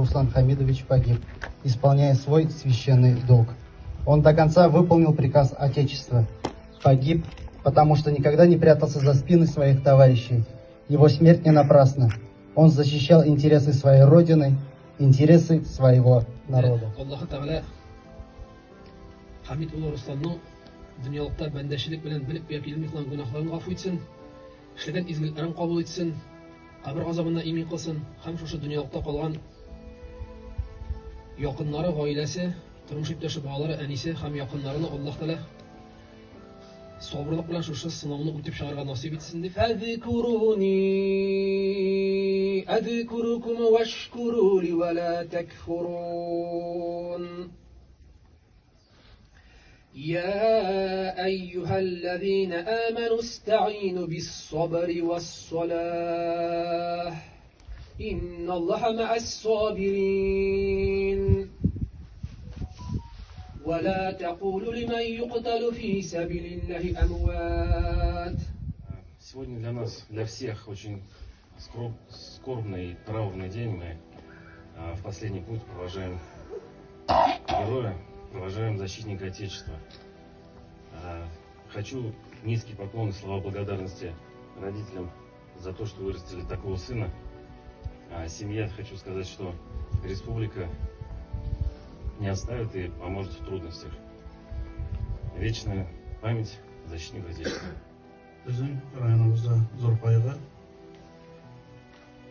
Руслан Хамидович погиб, исполняя свой священный долг. Он до конца выполнил приказ Отечества. Погиб, потому что никогда не прятался за спины своих товарищей. Его смерть не напрасна. Он защищал интересы своей Родины, интересы своего народа. Хамид улы Русланның дүниялықта бәндәшілік белән біліп япилмей кылган гөнаһларын гафу итсен, эшләгән изгелекләрен кабул итсен, кабер газабына имин кылсын, һәм шушы дүниялыкта калган якыннары, гаиләсе, тормыш иптәше, балалары, әнисе һәм якыннарына Аллаһ Тәала сабырлык белән шушы сынауны үтеп чыгарга насыйп итсен дип. Фазкуруни азкурукум вашкурули ва ла такфурун. يا أيها الذين آمنوا استعينوا بالصبر والصلاة إن الله مع الصابرين ولا تقولوا لمن يقتل في سبيل الله أموات. Сегодня для нас, для всех, очень скорбный и траурный день. Мы в последний путь провожаем героя, провожаем защитника Отечества. Хочу низкий поклон и слова благодарности родителям за то, что вырастили такого сына. Семье хочу сказать, что республика не оставит и поможет в трудностях. Вечная память защитника Отечества. Біздің районымызда зор қайғы,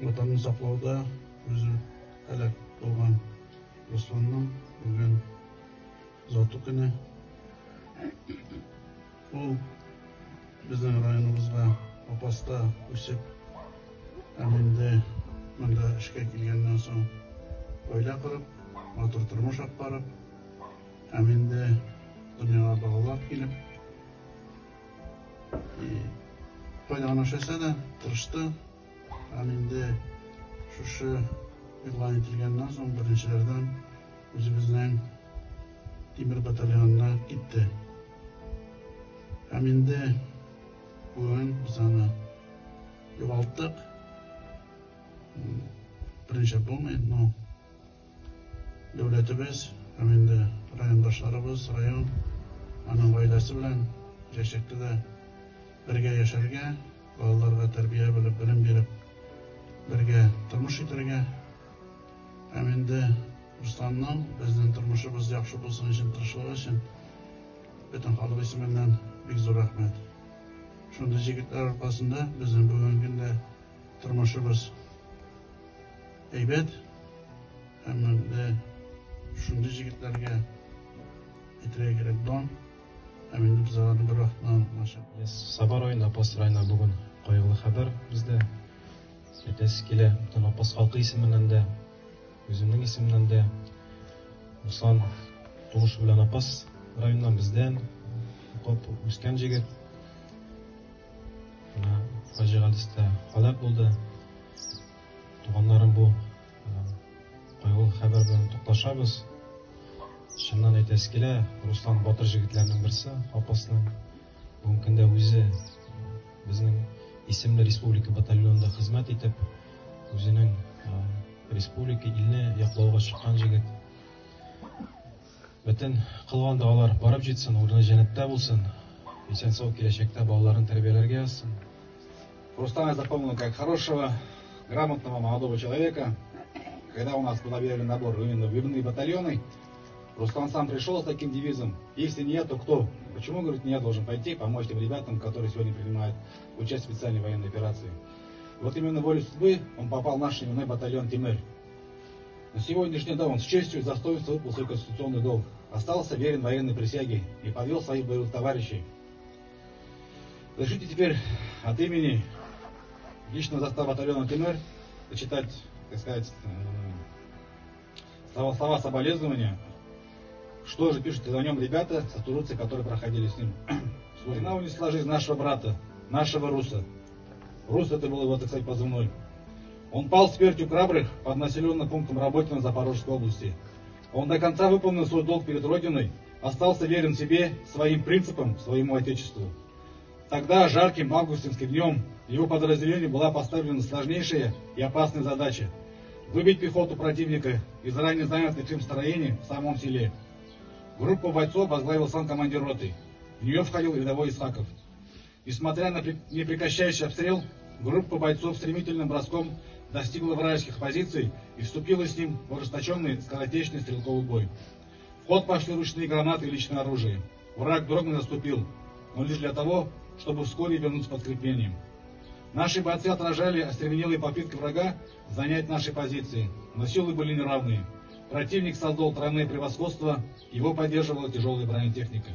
отанын сақлауда өзі әлек болған Русланның бүгін заты күні. Ол біздің районымызға опаста өсіп, әмінде мұнда ішке келгеннен соң ойла құрып, матур тұрмыш апарып, әмінде дүнияға бағалап келіп, пайдаланышаса да тырышты. Әмінде шушы илан етілгеннен соң біріншілерден өзіміздің Темір батальонына кетті. Әмінде бүгін біз аны жоғалттық. Бірінші болмайды, но дәулетіміз, әмінде райондашларыбыз, район аның гаиләсе белән жашакта да бергә яшәргә, балаларга тәрбия белеп, белем биреп, бергә тормыш итәргә. Әмінде Русланның безнең тормышыбыз яхшы булсын өчен, тырышлыгы өчен бөтен халык исеменнән бик зур рәхмәт. Шундый җегетләр аркасында безнең бүгенге көндә тормышыбыз әйбәт. Әмінде шундый җегетләргә итәргә кирәк дан. Әмінде без аларны бер вакытта маша. Саба районы, Апас районында бүген кайгылы хәбәр бездә. Әйтәсе килә, бөтен Апас халкы исеменнән дә, үземнең исемнән дә Руслан тулыш белән Апас районыннан бездән укып үскән җегет. Фаҗигалистә халак булды. Туганнарым бу кайгылы хәбәр белән тукташабыз. Шуннан әйтәсе килә, Руслан батыр җегетләрнең берсе, Апасның бүген көндә үзе безнең исемле республика батальонында хезмәт итеп, үзенең республика илне яклауга чыккан җегет. Бөтен кылган дуалар барып җитсен, урыны җәннәттә булсын. Исән-сау киләчәктә балаларын тәрбияләргә язсын. Рустама я запомнил как хорошего, грамотного молодого человека. Когда у нас был объявлен набор именно в юные батальоны, Руслан сам пришел с таким девизом: если не я, то кто? Почему, говорит, не я должен пойти помочь тем ребятам, которые сегодня принимают участие в специальной военной операции? Вот именно волей судьбы он попал в наш именной батальон Темир. На сегодняшний день он с честью и достоинством выполнил свой конституционный долг, остался верен военной присяге и подвел своих боевых товарищей. Разрешите теперь от имени личного состава батальона Темир зачитать, так сказать, слова соболезнования. Что же пишут о нем ребята, сослуживцы, которые проходили с ним? Война унесла жизнь нашего брата, нашего Руса. Рус — это был его, так сказать, позывной. Он пал смертью храбрых под населенным пунктом Работино Запорожской области. Он до конца выполнил свой долг перед Родиной, остался верен себе, своим принципам, своему Отечеству. Тогда, жарким августинским днем, его подразделению была поставлена сложнейшая и опасная задача выбить пехоту противника из ранее занятых им строений в самом селе. Группу бойцов возглавил сам командир роты. В нее входил рядовой Исхаков. Несмотря на непрекращающий обстрел, группа бойцов стремительным броском достигла вражеских позиций и вступила с ним в ожесточенный скоротечный стрелковый бой. В ход пошли ручные гранаты и личное оружие. Враг дрогнул и наступил, но лишь для того, чтобы вскоре вернуться подкреплением. Наши бойцы отражали остервенелые попытки врага занять наши позиции, но силы были неравные. Противник создал тройное превосходство, его поддерживала тяжелая бронетехника.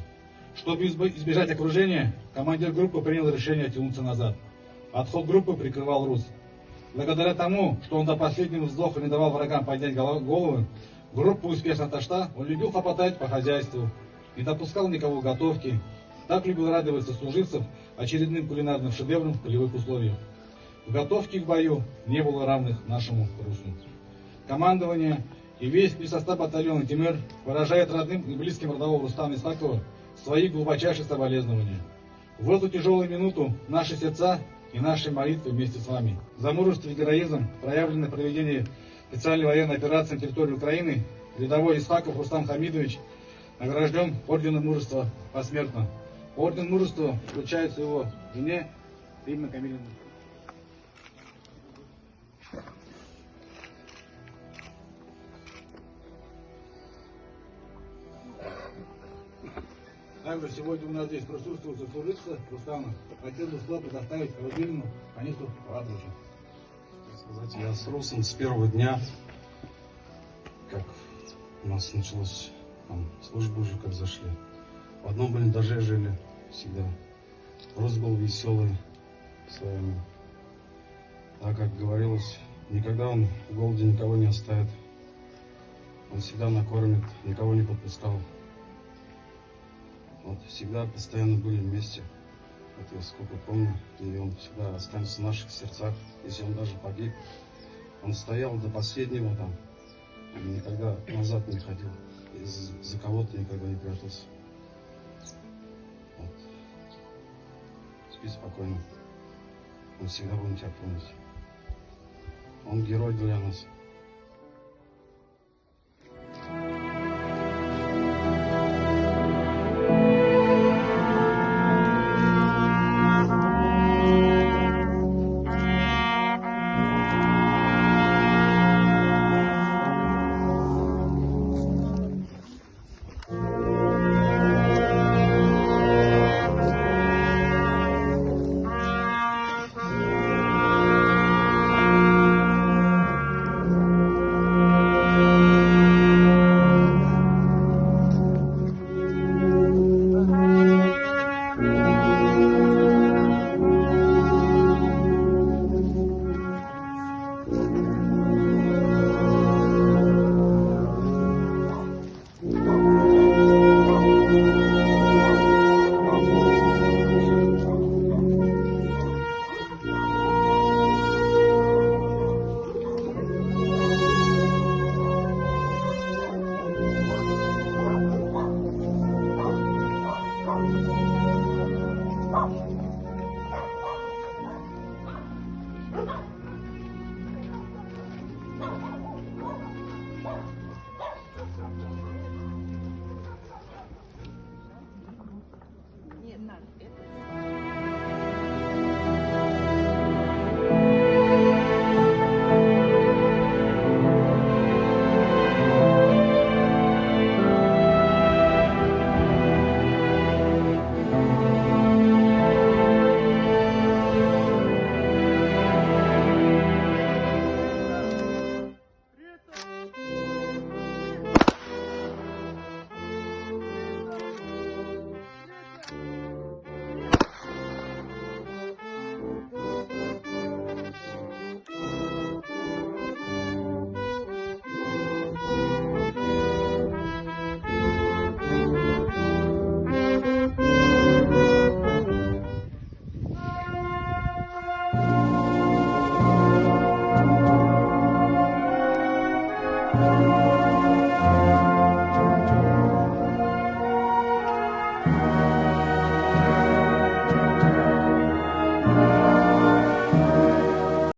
Чтобы избежать окружения, командир группы принял решение оттянуться назад. Отход группы прикрывал Рус. Благодаря тому, что он до последнего вздоха не давал врагам поднять головы, группа успешно отошла, он любил хлопотать по хозяйству, не допускал никого к готовке, так любил радовать сослуживцев очередным кулинарным шедевром в полевых условиях. В готовке и в бою не было равных нашему Русу. Командование и весь состав батальона Тимир выражает родным и близким родового Рустама Исхакова свои глубочайшие соболезнования. В эту тяжелую минуту наши сердца и наши молитвы вместе с вами. За мужество и героизм, проявленное в проведении специальной военной операции на территории Украины, рядовой Исхаков Рустам Хамидович награжден орденом мужества посмертно. Орден мужества вручается его жене Римме Камилевне. Также сегодня у нас здесь присутствует сослуживцы Рустама. Хотел бы слово предоставить колыбельную Анису Радовичу. Сказать, я с Русом с первого дня, как у нас началось там, службу уже как зашли. В одном блиндаже жили всегда. Рус был веселый с вами. Так как говорилось, никогда он в голоде никого не оставит. Он всегда накормит, никого не подпускал. Вот, всегда постоянно были вместе. Вот я сколько помню, и он всегда останется в наших сердцах. Если он даже погиб, он стоял до последнего там, никогда назад не ходил, за кого-то никогда не прятался. Вот. Спи спокойно. Мы всегда будем тебя помнить. Он герой для нас.